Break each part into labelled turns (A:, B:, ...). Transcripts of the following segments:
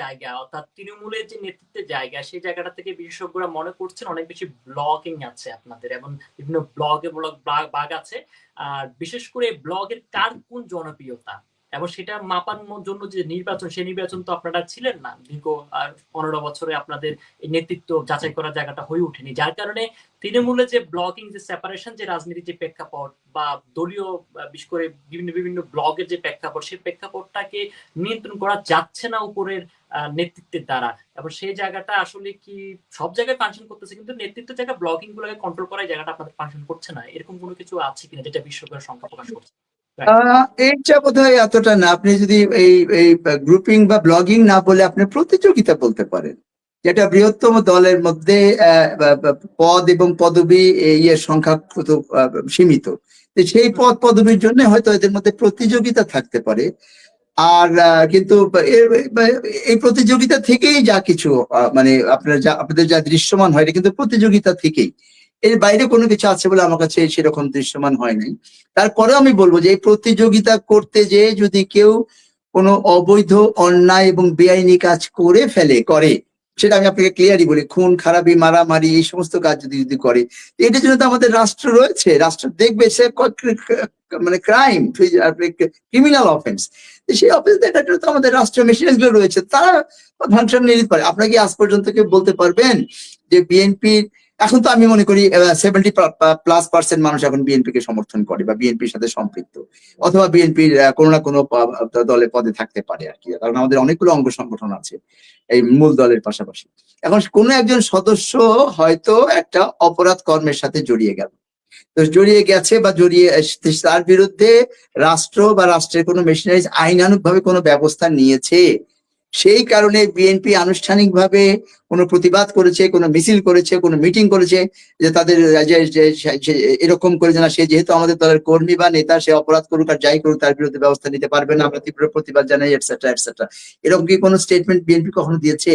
A: জায়গা অর্থাৎ তৃণমূলের যে নেতৃত্বের জায়গা সেই জায়গাটা থেকে বিশেষজ্ঞরা মনে করছেন অনেক বেশি ব্লকিং আছে আপনাদের এবং বিভিন্ন ব্লগে বাগ আছে। আর বিশেষ করে ব্লগের কার কোন জনপ্রিয়তা এবং সেটা মাপার জন্য যে নির্বাচন সেই নির্বাচন তো আপনারা ছিলেন না দীর্ঘ 15 বছরে আপনাদের এই নেতৃত্ব যাচাই করার জায়গাটা হয়ে ওঠেনি, যার কারণে তৃণমূলে যে ব্লকিং যে সেপারেশন যে রাজনীতির যে প্রেক্ষাপট বা দলীয় বিশেষ করে বিভিন্ন বিভিন্ন ব্লগের যে প্রেক্ষাপট সেই প্রেক্ষাপটটাকে নিয়ন্ত্রণ করা যাচ্ছে না উপরের নেতৃত্বের দ্বারা এবং সেই জায়গাটা আসলে কি সব জায়গায় ফাংশন করতেছে কিন্তু নেতৃত্বের জায়গা ব্লকিং গুলোকে কন্ট্রোল করার জায়গাটা আপনাদের ফাংশন করছে না, এরকম কোনো কিছু আছে কিনা যেটা বিশ্বব্যাপী সংখ্যা প্রকাশ করছে?
B: এইটা বোধহয় এতটা না। আপনি যদি এই এই গ্রুপিং বা ব্লগিং না বলে আপনি প্রতিযোগিতা বলতে পারেন, যেটা বৃহত্তম দলের মধ্যে পদ এবং পদবি এর সংখ্যা সীমিত। সেই পদ পদবীর জন্য হয়তো এদের মধ্যে প্রতিযোগিতা থাকতে পারে। আর কিন্তু এই প্রতিযোগিতা থেকেই যা কিছু মানে আপনাদের যা দৃশ্যমান হয় এটা কিন্তু প্রতিযোগিতা থেকেই, এর বাইরে কোনো কিছু আছে বলে আমার কাছে সেরকম দৃশ্যমান হয় নাই। তারপরেও আমি বলবো যে এই প্রতিযোগিতা করতে যে যদি কেউ কোনো অবৈধ অন্যায় এবং বেআইনি কাজ করে সেটা আমি আপনাকে ক্লিয়ারই বলি, খুন খারাপি মারামারি এই সমস্ত কাজ যদি করে, এটার জন্য তো আমাদের রাষ্ট্র রয়েছে, রাষ্ট্র দেখবে সে মানে ক্রাইম ক্রিমিনাল অফেন্স, সেই অফেন্স দেখার জন্য তো আমাদের রাষ্ট্রীয় মেশিনারি গুলো রয়েছে, তারা ফাংশন নিতে পারে। আপনারা কি আজ পর্যন্ত কেউ বলতে পারবেন যে বিএনপির, এখন তো আমি মনে করি 70+ % মানুষ এখন বিএনপি কে সমর্থন করে বা বিএনপির সাথে সম্পৃক্ত, অথবা বিএনপির কোনো না কোনো দলে পদে থাকতে পারে আর কি, কারণ আমাদের অনেকগুলো অঙ্গ সংগঠন আছে এই মূল দলের পাশাপাশি। এখন কোন একজন সদস্য হয়তো একটা অপরাধ কর্মের সাথে জড়িয়ে গেল, তো জড়িয়ে গেছে বা জড়িয়ে তার বিরুদ্ধে রাষ্ট্র বা রাষ্ট্রের কোনো মেশিনারিজ আইনানুগ ভাবে কোনো ব্যবস্থা নিয়েছে, সেই কারণে বিএনপি আনুষ্ঠানিকভাবে কোনো প্রতিবাদ করেছে, কোনো মিছিল করেছে, কোনো মিটিং করেছে যে তাদের এরকম করে না, সে যেহেতু আমাদের দলের কর্মী বা নেতা, সে অপরাধ করুক আর যাই করুক তার বিরুদ্ধে ব্যবস্থা নিতে পারবে না, আমরা তীব্র প্রতিবাদ জানাই এটসেট্রা এটসেট্রা, এরকম কি কোনো স্টেটমেন্ট বিএনপি কখনো দিয়েছে?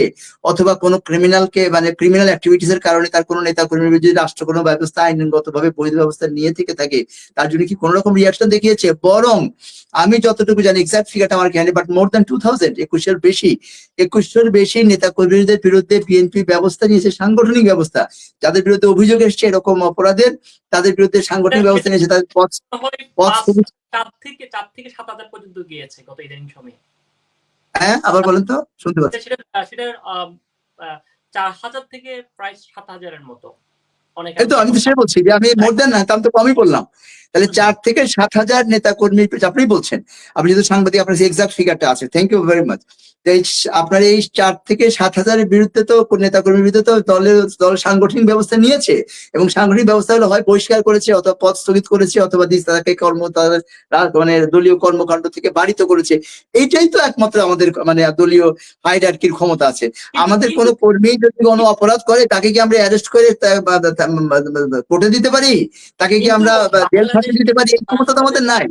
B: অথবা কোনো ক্রিমিনালকে মানে ক্রিমিনাল অ্যাক্টিভিটিস এর কারণে তার কোনো নেতা কর্মীর যদি রাষ্ট্র কোনো ব্যবস্থা আইনগত ভাবে বৈধ ব্যবস্থা নিয়ে থেকে থাকে তার জন্য কি কোনো রকম রিয়াকশন দেখিয়েছে? বরং আমি যতটুকু জানি, এক্সাক্ট ফিগারটা আমার জ্ঞানে, বাট মোর দ্যান 2000 2100-এর বেশি নেতা কর্মীদের বিরুদ্ধে বিএনপি ব্যবস্থা নিয়েছে, সাংগঠনিক ব্যবস্থা, যাদের বিরুদ্ধে অভিযোগ এসছে এরকম অপরাধের, তাদের বিরুদ্ধে সাংগঠনিক ব্যবস্থা নিয়েছে, তাদের পদ
A: 4 থেকে 7,000 পর্যন্ত গিয়েছে গত ইদানিং সময়ে।
B: হ্যাঁ, আবার বলেন তো, শুনতে পাচ্ছি।
A: সেটা 4,000 থেকে প্রায় 7,000 এর মতো।
B: এই তো আমি তো সেটা বলছি যে আমি মোর দেন না, আমি তো কমই বললাম। তাহলে 4 থেকে 7,000 নেতা কর্মী আপনি বলছেন, আপনি যেহেতু সাংবাদিক আপনার এক্সাক্ট ফিগারটা আছে, থ্যাংক ইউ ভেরি মাচ। আপনার এই 4 থেকে 7,000-এর বিরুদ্ধে তো নেতা কর্মীর বিরুদ্ধে তো দল সাংগঠনিক ব্যবস্থা নিয়েছে, এবং সাংগঠনিক ব্যবস্থা হলো হয় বহিষ্কার করেছে, অথবা পদ স্থগিত করেছে, অথবা তাদেরকে তাদের মানে দলীয় কর্মকাণ্ড থেকে বাড়িত করেছে। এইটাই তো একমাত্র আমাদের মানে দলীয় হায়ারার্কির ক্ষমতা আছে। আমাদের কোনো কর্মী যদি কোনো অপরাধ করে তাকে কি আমরা অ্যারেস্ট করে কোর্টে দিতে পারি? তাকে কি আমরা জেল ফাঁসি দিতে পারি? এই ক্ষমতা তো আমাদের নাই।